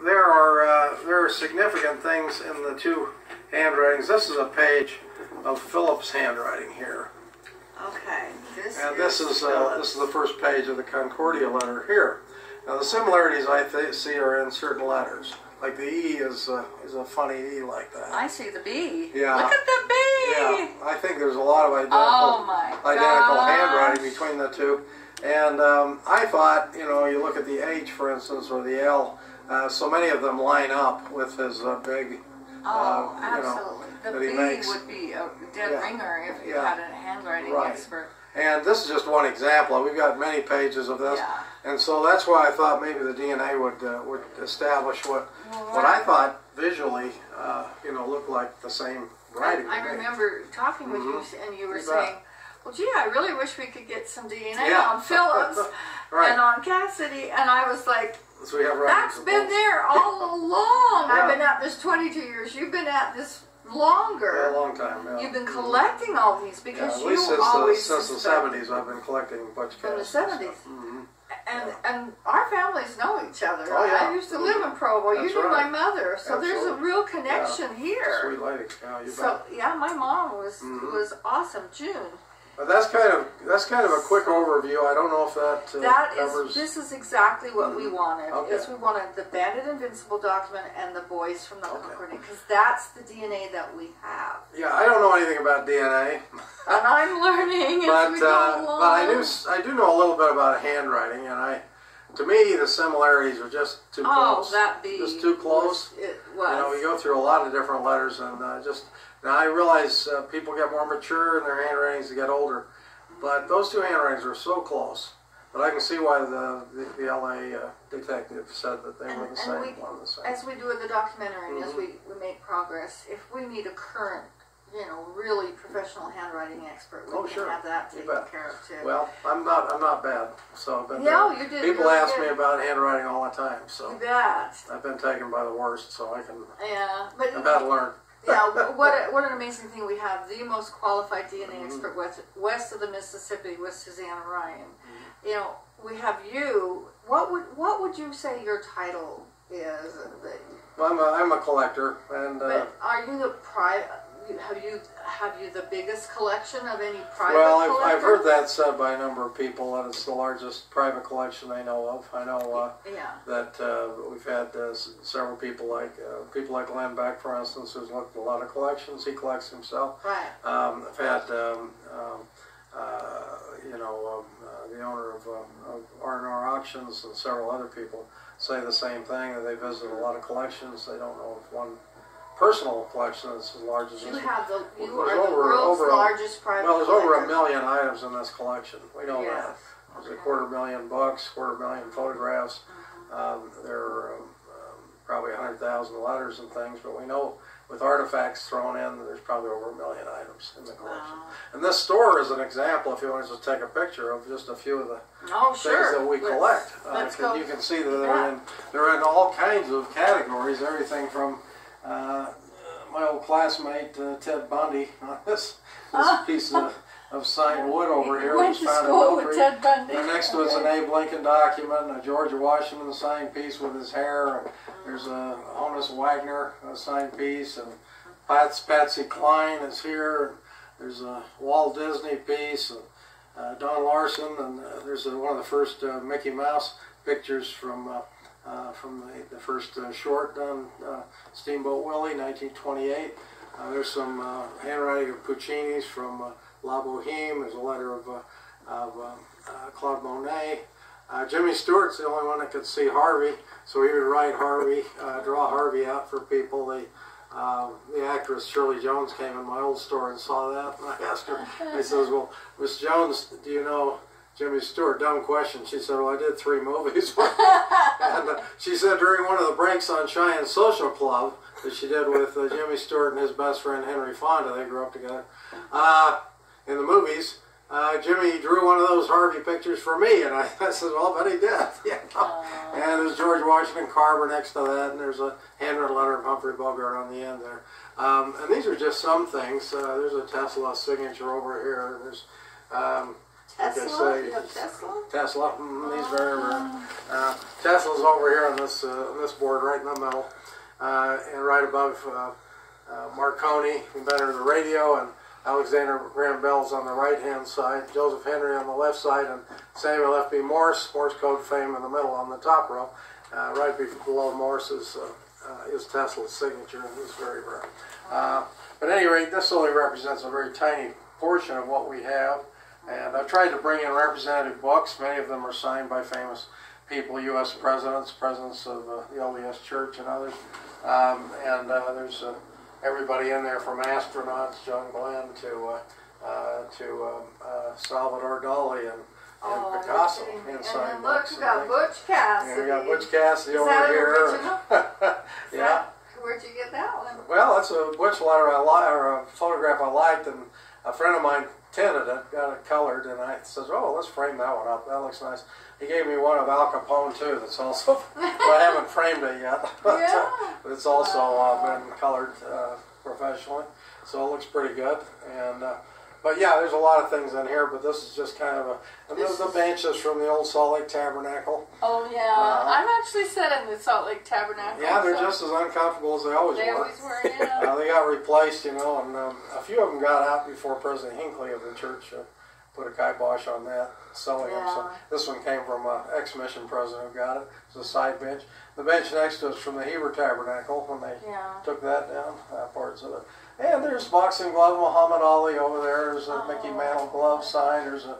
there are significant things in the two handwritings. This is a page of Phillips' handwriting here. Okay. This is the first page of the Concordia letter here. Now the similarities I see are in certain letters. Like the E is a funny E like that. I see the B. Yeah. Look at the B. Yeah. I think there's a lot of identical handwriting between the two. And I thought, you look at the H, for instance, or the L. So many of them line up with his big. Absolutely. That the he B makes. Would be a dead ringer if you had a handwriting expert. And this is just one example. We've got many pages of this, and so that's why I thought maybe the DNA would establish what I thought visually, looked like the same writing. I remember talking with you, and you were saying, "Well, gee, I really wish we could get some DNA on Phillips and on Cassidy," and I was like, so we have "That's been there all along. I've been at this 22 years. You've been at this." Longer. Yeah, a long time. Yeah. You've been collecting all these because at least since the 70s, I've been collecting Butch from the Cassidy 70s. And our families know each other. Oh, yeah. I used to live in Provo. You knew my mother, so there's a real connection here. Sweet lady. Yeah, you so bet. my mom was awesome. June. But that's kind of a quick overview. I don't know if that covers. This is exactly what we wanted. Okay. Is we wanted the Banded Invincible document and the boys from the Concordia, because that's the DNA that we have. Yeah, I don't know anything about DNA. And I'm learning as we go along. But I do know a little bit about handwriting, and to me the similarities are just too close. Just too close. It was. We go through a lot of different letters, and now I realize people get more mature in their handwritings as they get older, but those two handwritings are so close. But I can see why the LA detective said that they were the same. As we do with the documentary, and as we make progress, if we need a current, really professional handwriting expert, we can have that taken care of too. Well, I'm not bad. So you did. People ask me about handwriting all the time. So you bet. I've been taken by the worst, so I can. Yeah, but I've had to learn. What an amazing thing. We have the most qualified DNA expert west of the Mississippi with Susanna Ryan. We have you. What would you say your title is? Well, I'm a collector, and but are you the private? Have you the biggest collection of any private? Well, I've heard that said by a number of people that it's the largest private collection they know of. I know that we've had several people like Len Beck, for instance, who's looked at a lot of collections. He collects himself. Right. I've had the owner of R&R Auctions and several other people say the same thing, that they visit a lot of collections. They don't know if one personal collection that's as large as this. You are the world's largest private collector. Well, there's over 1 million items in this collection. We know that. There's a 250,000 books, 250,000 photographs. There are probably 100,000 letters and things, but we know with artifacts thrown in, there's probably over 1 million items in the collection. And this store is an example, if you want to just take a picture of just a few of the things that we collect. You can see that they're in all kinds of categories, everything from my old classmate Ted Bundy on this piece of signed wood over here. Went to school with Ted Bundy. And next to it's an Abe Lincoln document, and a George Washington signed piece with his hair. And there's a Honus Wagner signed piece, and Patsy Cline is here. And there's a Walt Disney piece, and Don Larson, and there's one of the first Mickey Mouse pictures from the first short done, Steamboat Willie, 1928. There's some handwriting of Puccini's from La Boheme. There's a letter of Claude Monet. Jimmy Stewart's the only one that could see Harvey, so he would write Harvey, draw Harvey out for people. The actress Shirley Jones came in my old store and saw that, and I asked her, I says, well, Miss Jones, do you know Jimmy Stewart? Dumb question. She said, well, I did 3 movies. And she said during one of the breaks on Cheyenne Social Club that she did with Jimmy Stewart and his best friend Henry Fonda, they grew up together, in the movies, Jimmy drew one of those Harvey pictures for me, and I said, well, I bet he did. And there's George Washington Carver next to that, and there's a handwritten letter of Humphrey Bogart on the end there. And these are just some things. There's a Tesla signature over here. There's Tesla? say. You have Tesla? Tesla, he's very rare. Tesla's over here on this board right in the middle, and right above Marconi, inventor of the radio, and Alexander Graham Bell's on the right-hand side, Joseph Henry on the left side, and Samuel F.B. Morse code fame in the middle on the top row. Right below Morse is Tesla's signature, and he's very rare. But at any rate, this only represents a very tiny portion of what we have. And I've tried to bring in representative books. Many of them are signed by famous people, U.S. presidents, presidents of the LDS Church and others. There's everybody in there from astronauts, John Glenn, to Salvador Dali and Picasso. And then look, we got Butch Cassidy. Yeah, we got Butch Cassidy over here. Yeah. Where'd you get that one? Well, that's a Butch letter or a photograph I liked, and a friend of mine tinted it, got it colored, and I says, "Oh, let's frame that one up. That looks nice." He gave me one of Al Capone too. That's also, but I haven't framed it yet. But it's also been colored professionally, so it looks pretty good. And but yeah, there's a lot of things in here. But this is just kind of the benches from the old Salt Lake Tabernacle. Oh yeah, I'm actually sat in the Salt Lake Tabernacle. Yeah, they're just as uncomfortable as they always were. They always were, yeah. They got replaced, and a few of them got out before President Hinckley of the church put a kibosh on that, selling them. So this one came from an ex-mission president who got it. It's a side bench. The bench next to us from the Heber Tabernacle when they took that down, parts of it. And there's boxing glove, Muhammad Ali over there. There's a Mickey Mantle glove sign. There's a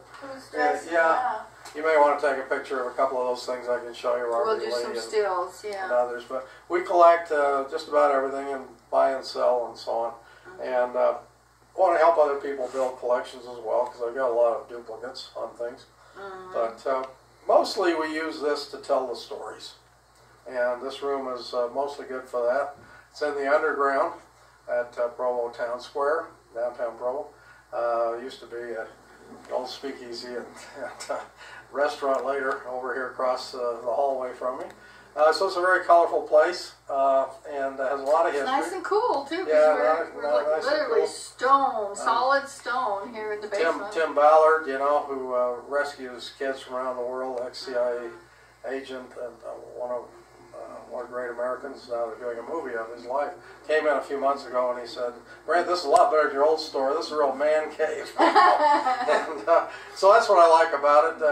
You may want to take a picture of a couple of those things. I can show you. We'll do some stills, and others. But we collect just about everything and buy and sell and so on. And want to help other people build collections as well, because I've got a lot of duplicates on things. But mostly we use this to tell the stories. And this room is mostly good for that. It's in the underground at Provo Town Square, downtown Provo. Used to be an old speakeasy and restaurant later over here across the hallway from me. So it's a very colorful place and has a lot of history. Nice and cool too, because we're nice literally stone, solid stone here in the basement. Tim Ballard, who rescues kids from around the world, ex-CIA agent and one of great Americans. Now they're doing a movie of his life. Came in a few months ago and he said, "Brent, this is a lot better than your old store. This is a real man cave." And so that's what I like about it.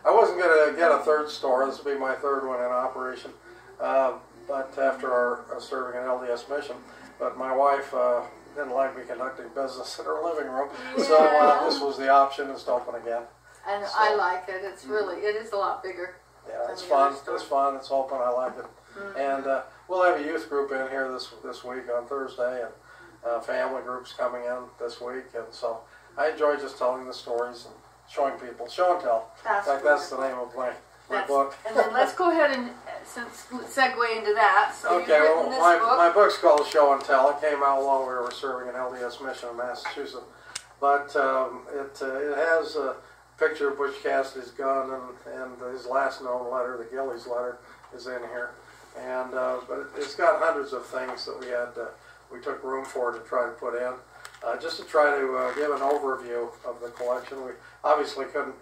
I wasn't going to get a third store. This will be my third one in operation. But after our serving an LDS mission, but my wife didn't like me conducting business in her living room, so this was the option, is to open again. And so, I like it. It's really, it is a lot bigger. Yeah, it's fun. It's fun. It's open. I like it. And we'll have a youth group in here this week on Thursday, and family groups coming in this week. And so I enjoy just telling the stories and showing people, show and tell. In fact, that's the name of my book. And then let's go ahead and segue into that. So okay, well, my book's called Show and Tell. It came out while we were serving an LDS mission in Massachusetts. But it has a picture of Butch Cassidy's gun, and his last known letter, the Gillies letter, is in here. And but it's got hundreds of things that we took room for to try to put in. Just to try to give an overview of the collection. We obviously couldn't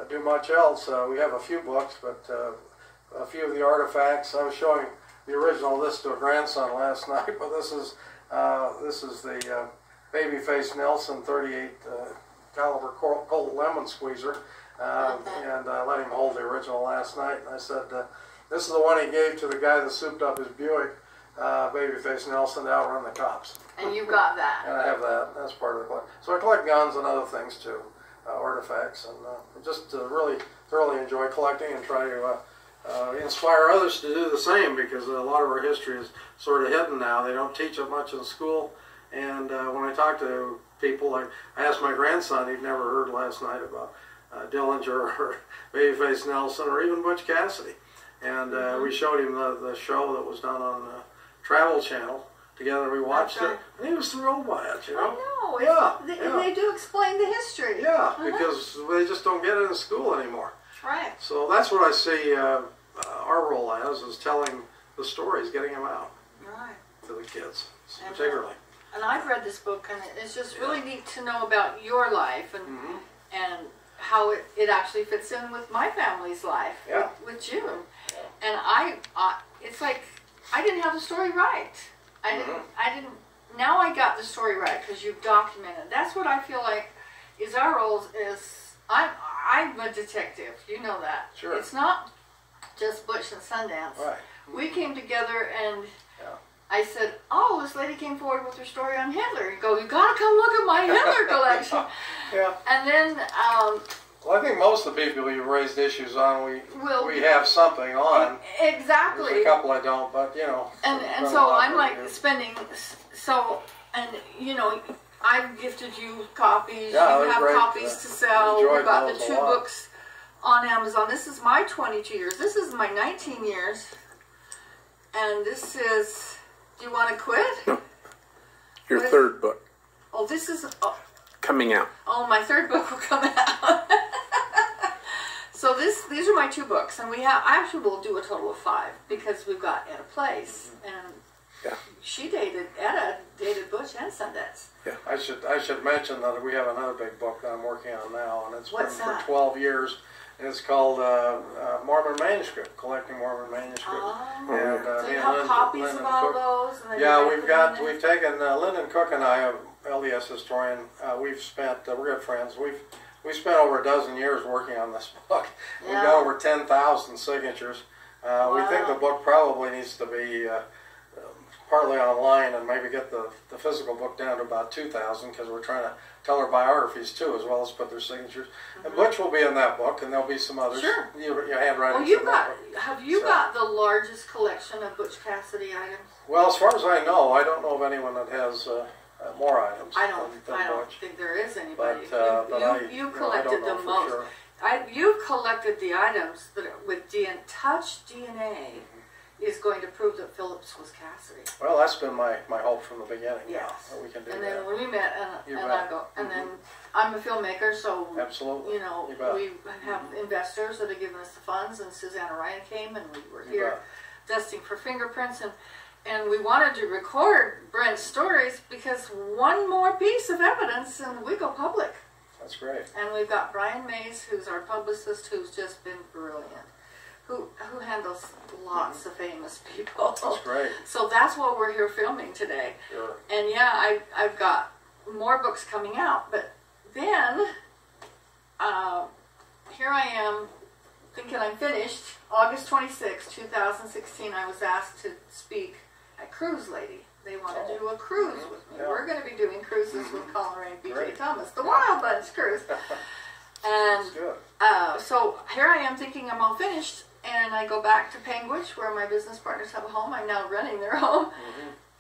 do much else. We have a few books, but a few of the artifacts. I was showing the original of this to a grandson last night, but this is the Babyface Nelson 38 caliber Colt lemon squeezer, and I let him hold the original last night. And I said, "This is the one he gave to the guy that souped up his Buick, Babyface Nelson, to outrun the cops." And you got that. And I have that. That's part of the collection. So I collect guns and other things too, artifacts, and just really thoroughly enjoy collecting and try to inspire others to do the same, because a lot of our history is sort of hidden now. They don't teach it much in school. And when I talk to people, like I asked my grandson, he'd never heard last night about Dillinger or Babyface Nelson or even Butch Cassidy. And we showed him the show that was done on Travel Channel. Together we watched it, and he was thrilled by it, I know. Yeah, They do explain the history. Yeah, because they just don't get it in school anymore. Right. So that's what I see our role as, is telling the stories, getting them out to the kids, particularly. And I've read this book, and it's just really neat to know about your life and how it actually fits in with my family's life, with June. And it's like, I didn't have the story right. I didn't, now I got the story right because you've documented. That's what I feel like is our roles is, I'm a detective, you know that. Sure. It's not just Butch and Sundance. Right. We came together and I said, oh, this lady came forward with her story on Hitler. You go, you gotta come look at my Hitler collection. Yeah. And then, well, I think most of the people you've raised issues on, we have something on. Exactly. There's a couple I don't, but you know. And so I'm like spending, and you know, I've gifted you copies. Yeah, you have great. copies to sell. We've got the those 2 a lot. books on Amazon. This is my 22 years. This is my 19 years. And this is, do you want to quit? No. Your third book. Oh, this is... coming out. Oh, my third book will come out. So these are my 2 books, and actually we'll do a total of 5 because we've got Etta Place, and Etta dated Butch and Sundance. Yeah. I should mention that we have another big book that I'm working on now, and it's been for 12 years. And it's called Mormon Manuscript, Collecting Mormon Manuscript. Oh, and, so you have copies of all those? And we've taken Lyndon Cook and I, LDS historian. We're good friends. We spent over a dozen years working on this book. We've got over 10,000 signatures. We think the book probably needs to be partly online and maybe get the physical book down to about 2,000 because we're trying to tell our biographies too, as well as put their signatures. And Butch will be in that book, and there'll be some others. Sure. Your handwriting. Have you got the largest collection of Butch Cassidy items? Well, as far as I know, I don't know of anyone that has more items. I don't Butch. think there is anybody. But you collected the most. Sure. You've collected the items that with touch DNA is going to prove that Phillips was Cassidy. Well, that's been my hope from the beginning. Yes. That we can do and that. then when we met, then I'm a filmmaker, so absolutely, you know, we have investors that have given us the funds, and Susanna Ryan came, and we were here dusting for fingerprints, and we wanted to record Brent's stories because one more piece of evidence, and we go public. That's great. And we've got Brian Mays, who's our publicist, who's just been brilliant. Who handles lots of famous people. That's great. So that's what we're here filming today. Sure. And I've got more books coming out. But then, here I am, thinking I'm finished. August 26, 2016, I was asked to speak at Cruise Lady. They want to do a cruise with me. We're going to be doing cruises with Colin Ray and B.J. Thomas, the Wild Bunch cruise. And so here I am thinking I'm all finished. And I go back to Panguitch, where my business partners have a home. I'm now running their home.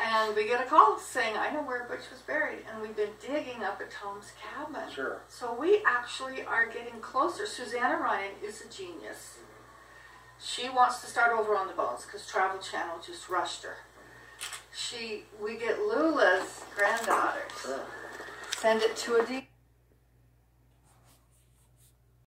And we get a call saying, I know where Butch was buried. And we've been digging up at Tom's cabin. Sure. So we actually are getting closer. Susanna Ryan is a genius. She wants to start over on the bones because Travel Channel just rushed her. We get Lula's granddaughters. Sure. Send it to a